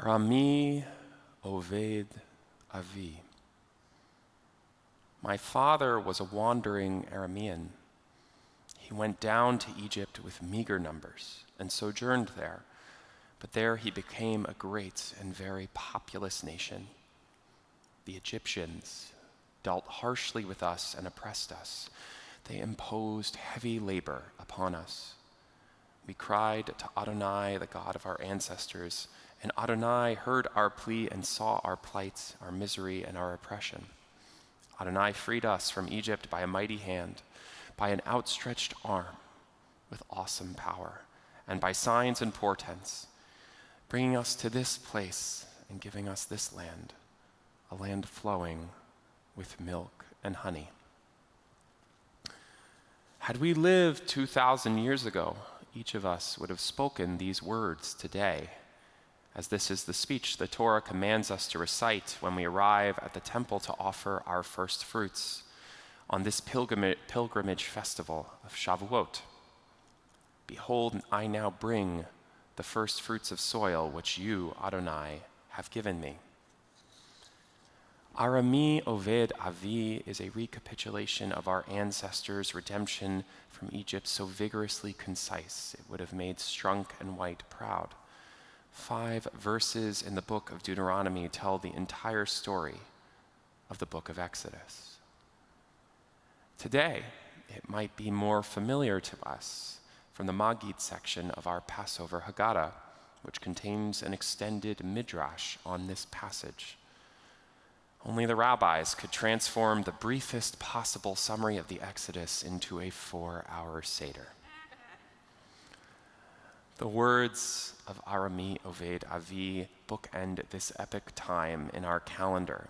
Rami Oved Avi. My father was a wandering Aramean. He went down to Egypt with meager numbers and sojourned there, but there he became a great and very populous nation. The Egyptians dealt harshly with us and oppressed us. They imposed heavy labor upon us. We cried to Adonai, the God of our ancestors, and Adonai heard our plea and saw our plight, our misery, and our oppression. Adonai freed us from Egypt by a mighty hand, by an outstretched arm with awesome power, and by signs and portents, bringing us to this place and giving us this land, a land flowing with milk and honey. Had we lived 2,000 years ago, each of us would have spoken these words today, as this is the speech the Torah commands us to recite when we arrive at the temple to offer our first fruits on this pilgrimage festival of Shavuot. Behold, I now bring the first fruits of soil which you, Adonai, have given me. Arami Oved Avi is a recapitulation of our ancestors' redemption from Egypt, so vigorously concise it would have made Strunk and White proud. 5 verses in the book of Deuteronomy tell the entire story of the book of Exodus. Today, it might be more familiar to us from the Maggid section of our Passover Haggadah, which contains an extended midrash on this passage. Only the rabbis could transform the briefest possible summary of the Exodus into a 4-hour Seder. The words of Arami Oved Avi bookend this epic time in our calendar.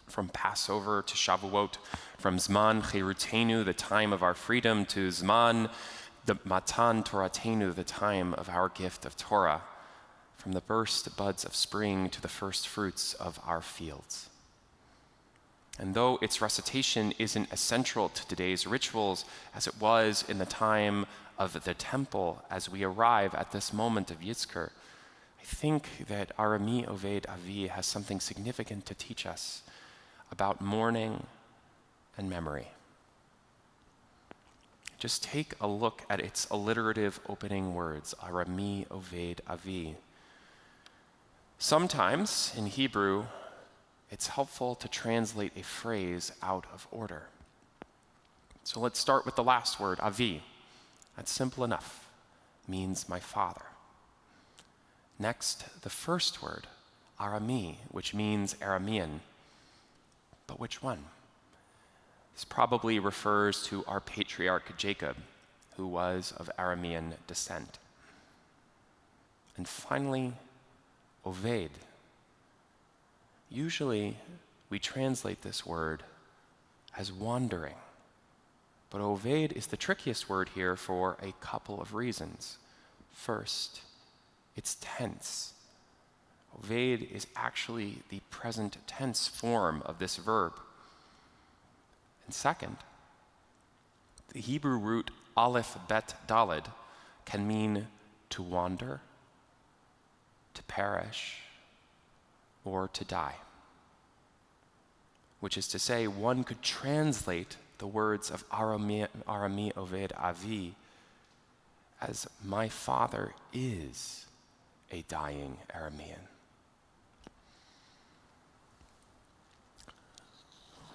From Passover to Shavuot, from Zman Chirutenu, the time of our freedom, to Zman the Matan Toratenu, the time of our gift of Torah, from the burst buds of spring to the first fruits of our fields. And though its recitation isn't as central to today's rituals as it was in the time of the temple as we arrive at this moment of Yizkor, I think that Arami Oved Avi has something significant to teach us about mourning and memory. Just take a look at its alliterative opening words, Arami Oved Avi. Sometimes in Hebrew, it's helpful to translate a phrase out of order. So let's start with the last word, Avi. That's simple enough. Means my father. Next, the first word, Arami, which means Aramean. But which one? This probably refers to our patriarch Jacob, who was of Aramean descent. And finally, Oved. Usually, we translate this word as wandering. But Oved is the trickiest word here for a couple of reasons. First, it's tense. Oved is actually the present tense form of this verb. And second, the Hebrew root aleph bet daled can mean to wander, to perish, or to die. Which is to say, one could translate the words of Arami Oved Avi as my father is a dying Aramean.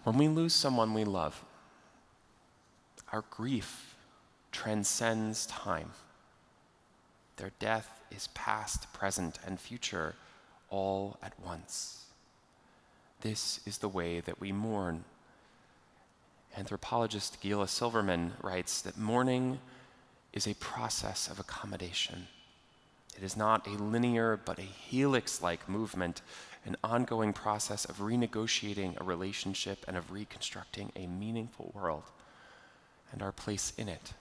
When we lose someone we love, our grief transcends time. Their death is past, present, and future all at once. This is the way that we mourn. Anthropologist Gila Silverman writes that mourning is a process of accommodation. It is not a linear but a helix-like movement, an ongoing process of renegotiating a relationship and of reconstructing a meaningful world and our place in it.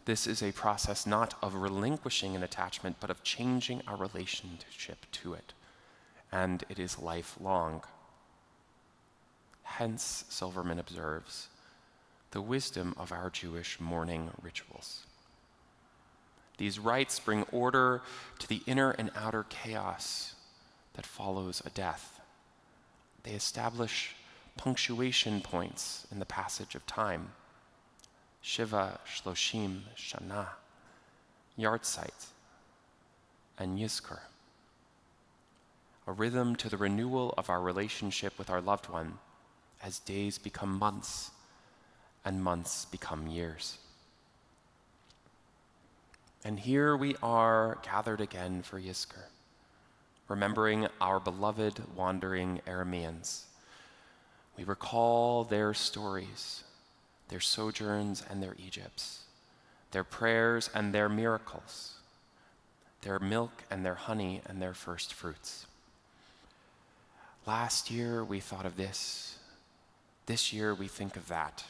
This is a process not of relinquishing an attachment, but of changing our relationship to it. And it is lifelong. Hence, Silverman observes, the wisdom of our Jewish mourning rituals. These rites bring order to the inner and outer chaos that follows a death. They establish punctuation points in the passage of time. Shiva, Shloshim, Shana, Yartzeit, and Yizkor. A rhythm to the renewal of our relationship with our loved one as days become months and months become years. And here we are gathered again for Yizkor, remembering our beloved wandering Arameans. We recall their stories, their sojourns and their Egypts, their prayers and their miracles, their milk and their honey and their first fruits. Last year we thought of this. This year we think of that.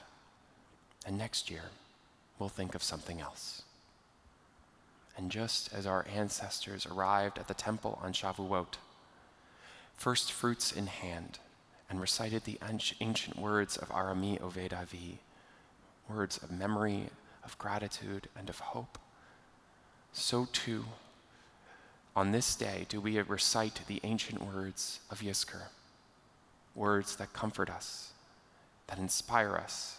And next year we'll think of something else. And just as our ancestors arrived at the temple on Shavuot, first fruits in hand, and recited the ancient words of Arami Oved Avi, words of memory, of gratitude, and of hope, so too, on this day do we recite the ancient words of Yizkor, words that comfort us, that inspire us,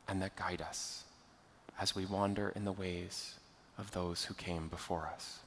and that guide us as we wander in the ways of those who came before us.